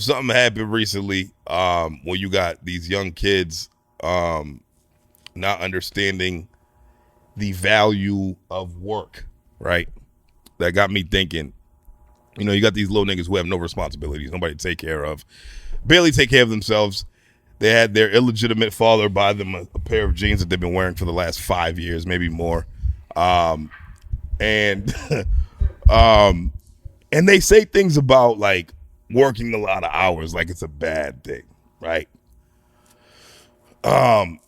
Something happened recently where you got these young kids not understanding the value of work, right? That got me thinking. You got these little niggas who have no responsibilities, nobody to take care of, barely take care of themselves. They had their illegitimate father buy them a pair of jeans that they've been wearing for the last 5 years, maybe more. And and they say things about like working a lot of hours like it's a bad thing, right? And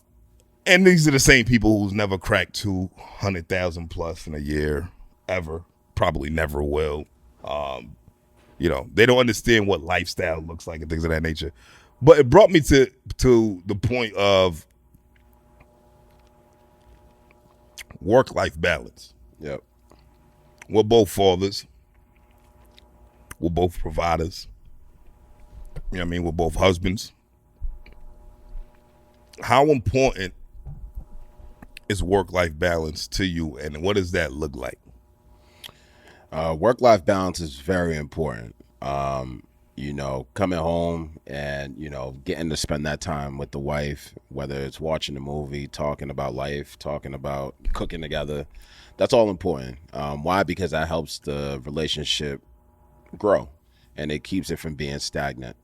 these are the same people who's never cracked 200,000 plus in a year ever, probably never will. They don't understand what lifestyle looks like and things of that nature. But it brought me to the point of work-life balance. Yep. We're both fathers. We're both providers. You know what I mean? We're both husbands. How important is work-life balance to you, and what does that look like? Work-life balance is very important. Coming home and, getting to spend that time with the wife, whether it's watching a movie, talking about life, talking about cooking together, that's all important. Why? Because that helps the relationship grow and it keeps it from being stagnant.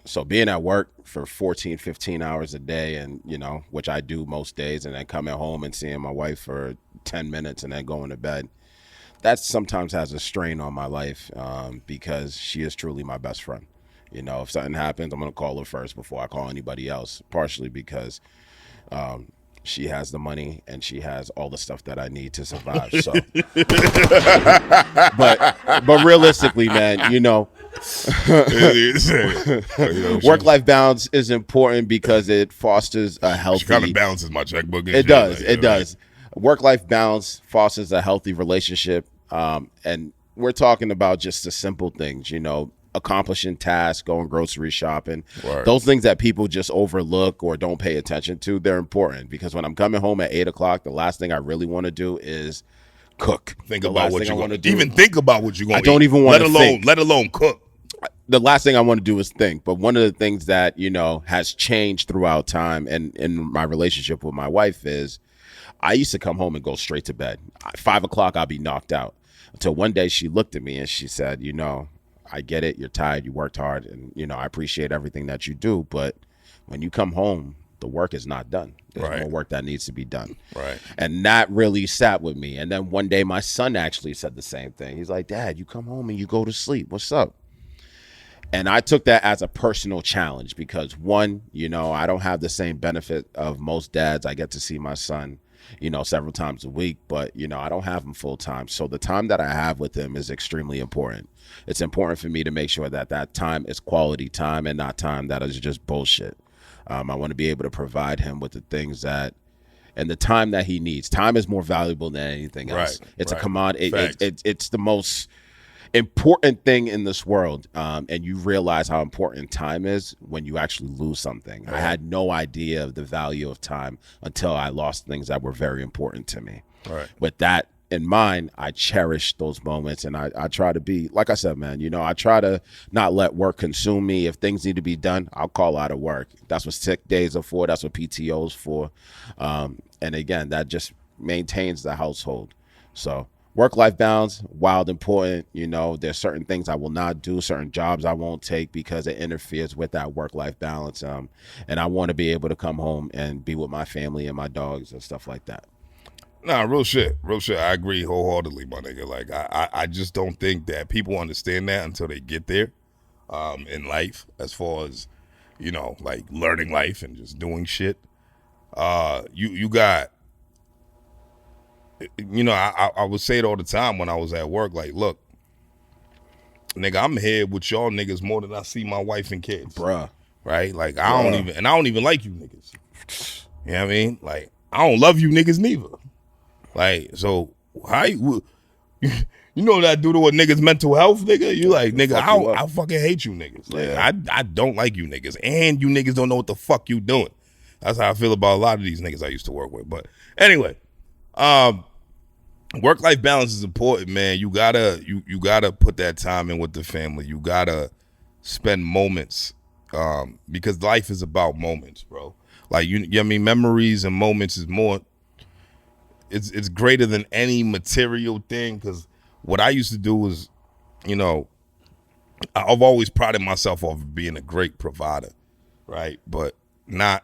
So being at work for 14, 15 hours a day and, which I do most days, and then coming home and seeing my wife for 10 minutes and then going to bed, that sometimes has a strain on my life because she is truly my best friend. If something happens, I'm going to call her first before I call anybody else, partially because she has the money and she has all the stuff that I need to survive. So, but realistically, man, work-life balance is important because it fosters a healthy. She kind of balances my checkbook. It does. It does. Work-life balance fosters a healthy relationship, and we're talking about just the simple things, accomplishing tasks, going grocery shopping. Right. Those things that people just overlook or don't pay attention to, they're important because when I'm coming home at 8 o'clock, the last thing I really want to do is cook. Think about what you're going to do. Even think about what you're going to eat. I don't even want to think. Let alone cook. The last thing I want to do is think. But one of the things that, has changed throughout time and in my relationship with my wife is I used to come home and go straight to bed. 5 o'clock, I'll be knocked out. Until one day she looked at me and she said, I get it. You're tired. You worked hard. And, I appreciate everything that you do. But when you come home, the work is not done. There's more work that needs to be done. Right. And that really sat with me. And then one day my son actually said the same thing. He's like, Dad, you come home and you go to sleep. What's up? And I took that as a personal challenge because one, I don't have the same benefit of most dads. I get to see my son, several times a week, but, I don't have him full time. So the time that I have with him is extremely important. It's important for me to make sure that that time is quality time and not time that is just bullshit. I want to be able to provide him with the things that and the time that he needs. Time is more valuable than anything else. Right, it's a commodity. It's the most important thing in this world, and you realize how important time is when you actually lose something. Right. I had no idea of the value of time until I lost things that were very important to me. Right. With that in mind, I cherish those moments, and I try to be, like I said, man, I try to not let work consume me. If things need to be done, I'll call out of work. That's what sick days are for. That's what PTO is for. And again, that just maintains the household. So work-life balance, wild important. There's certain things I will not do, certain jobs I won't take because it interferes with that work-life balance. And I want to be able to come home and be with my family and my dogs and stuff like that. Nah, real shit. I agree wholeheartedly, my nigga. Like, I just don't think that people understand that until they get there in life as far as, like learning life and just doing shit. You got, I would say it all the time when I was at work, like, look, nigga, I'm here with y'all niggas more than I see my wife and kids. Bruh. Right? Like, I don't even like you niggas. You know what I mean? Like, I don't love you niggas neither. Like, so how you know that do to what niggas mental health, nigga? You like, nigga, I fucking hate you niggas. Like, yeah. I don't like you niggas. And you niggas don't know what the fuck you doing. That's how I feel about a lot of these niggas I used to work with. But anyway, work-life balance is important, man. You gotta put that time in with the family. You gotta spend moments, because life is about moments, bro. Like I mean, memories and moments is more. It's greater than any material thing. Because what I used to do was, you know, I've always prided myself off of being a great provider, right? But not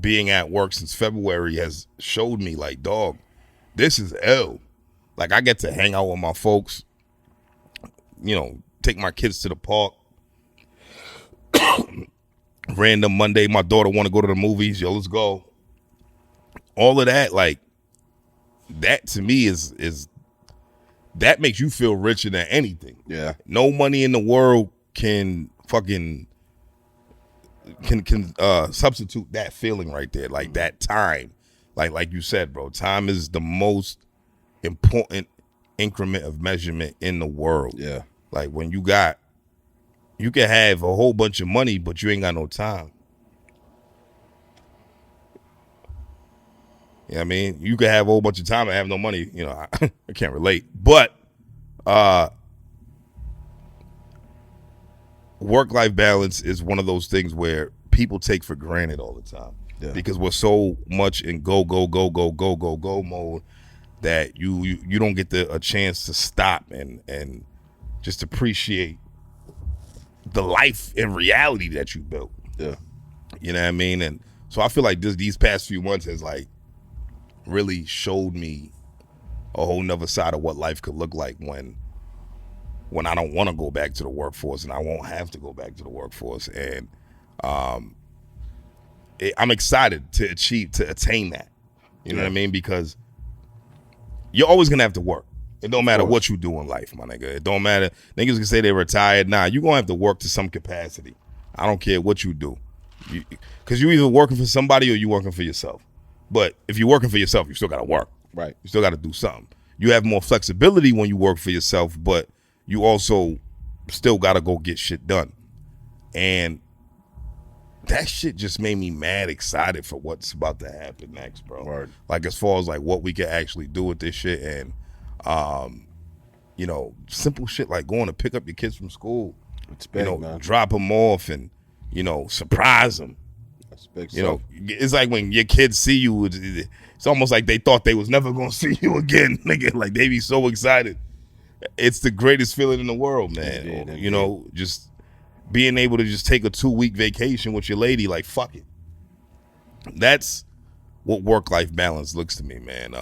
being at work since February has showed me, like, dog, this is ill. Like, I get to hang out with my folks, you know, take my kids to the park. Random Monday, my daughter want to go to the movies. Yo, let's go. All of that, like, that to me is that makes you feel richer than anything. Yeah. No money in the world can fucking can substitute that feeling right there. Like that time. Like you said, bro, time is the most important increment of measurement in the world. Yeah. Like when you can have a whole bunch of money, but you ain't got no time. You know what I mean? You can have a whole bunch of time and have no money. You know, I can't relate. But work-life balance is one of those things where people take for granted all the time. Yeah. Because we're so much in go mode that you don't get a chance to stop and just appreciate the life and reality that you built. Yeah. You know what I mean? And so I feel like these past few months has like really showed me a whole nother side of what life could look like when I don't want to go back to the workforce and I won't have to go back to the workforce. And I'm excited to attain that. You know what I mean? Because you're always going to have to work. It don't matter what you do in life, my nigga. It don't matter. Niggas can say they're retired. Nah, you're going to have to work to some capacity. I don't care what you do. Because you're either working for somebody or you're working for yourself. But if you're working for yourself, you still got to work. Right. You still got to do something. You have more flexibility when you work for yourself, but you also still got to go get shit done. And that shit just made me mad excited for what's about to happen next, bro. Right. Like as far as like what we can actually do with this shit and, you know, simple shit like going to pick up your kids from school. It's big, you know, man. drop them off and, you know, surprise them. That's big. You know, it's like when your kids see you, it's almost like they thought they was never going to see you again. Nigga, like they be so excited. It's the greatest feeling in the world, man. Indeed. You know, just being able to just take a 2-week vacation with your lady, like, fuck it. That's what work-life balance looks to me, man.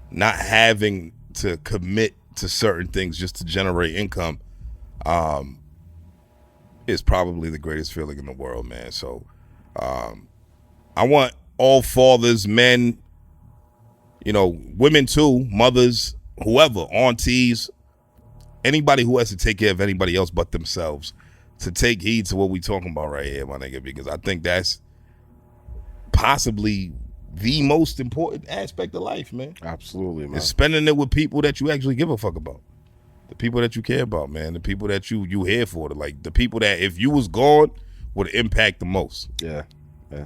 Not having to commit to certain things just to generate income is probably the greatest feeling in the world, man. So I want all fathers, men, you know, women too, mothers, whoever, aunties, anybody who has to take care of anybody else but themselves to take heed to what we talking about right here, my nigga, because I think that's possibly the most important aspect of life, man. Absolutely, man. Is spending it with people that you actually give a fuck about. The people that you care about, man. The people that you here for. Like the people that if you was gone would impact the most. Yeah. Yeah.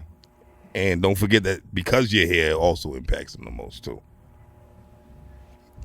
And don't forget that because you're here, it also impacts them the most too.